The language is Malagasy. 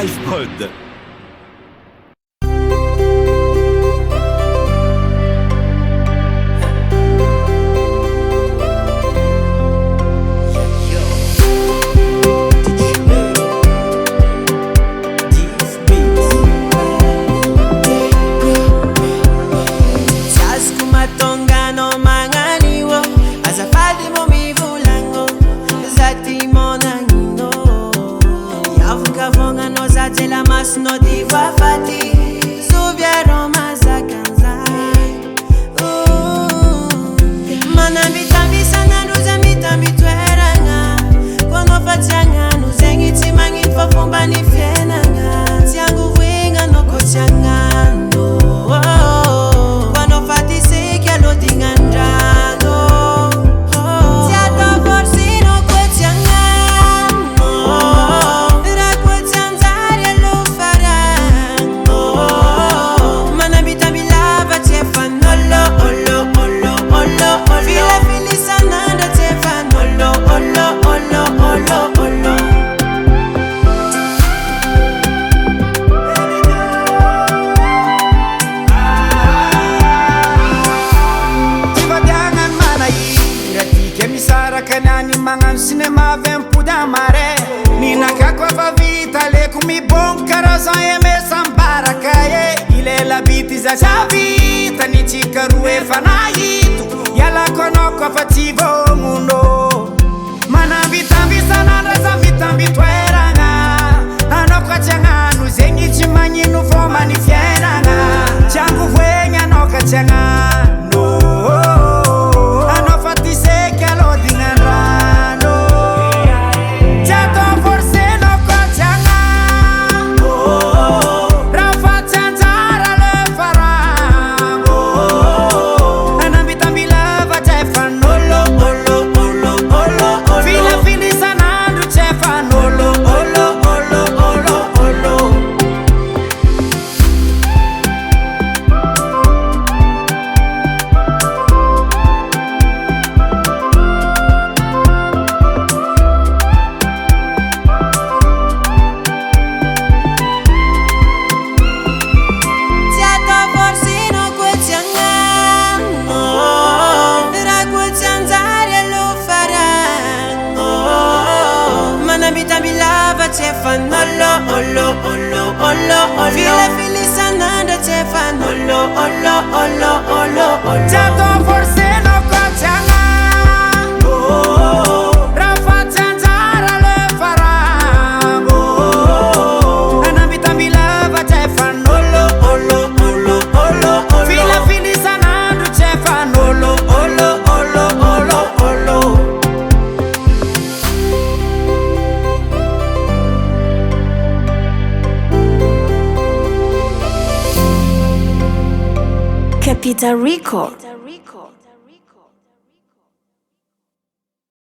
Live Prod. No diva fati Subiero mazakanza Mana mitambi sana nuza mitambi tweranga Kono fatianga nuzengi timangi fafumba ni fienanga Tiangu winga no kochangano Kono fati seki alo dingandrano Tiato forsi no kochangano Cinema vem puda mare Nina kakwa fa vita le kumi bon karaza e me sambara kaye Ile la biti za vita ni chikaru e fanayitu Yala kono kwa fativo mundo Mana vitambi sana rasa vitambi tweranga Ano kwa changanu zengi chimanyi nufoma ni fieranga Changu huenya no ka changano Ano fatise kalo dinganra Fila filisananda te fan olo olo olo olo olo Jato forse no kochanga Rafa chanzara le farango Anambita milava te fan olo olo olo olo Fila filisananda te fan olo olo olo olo olo Capita Record.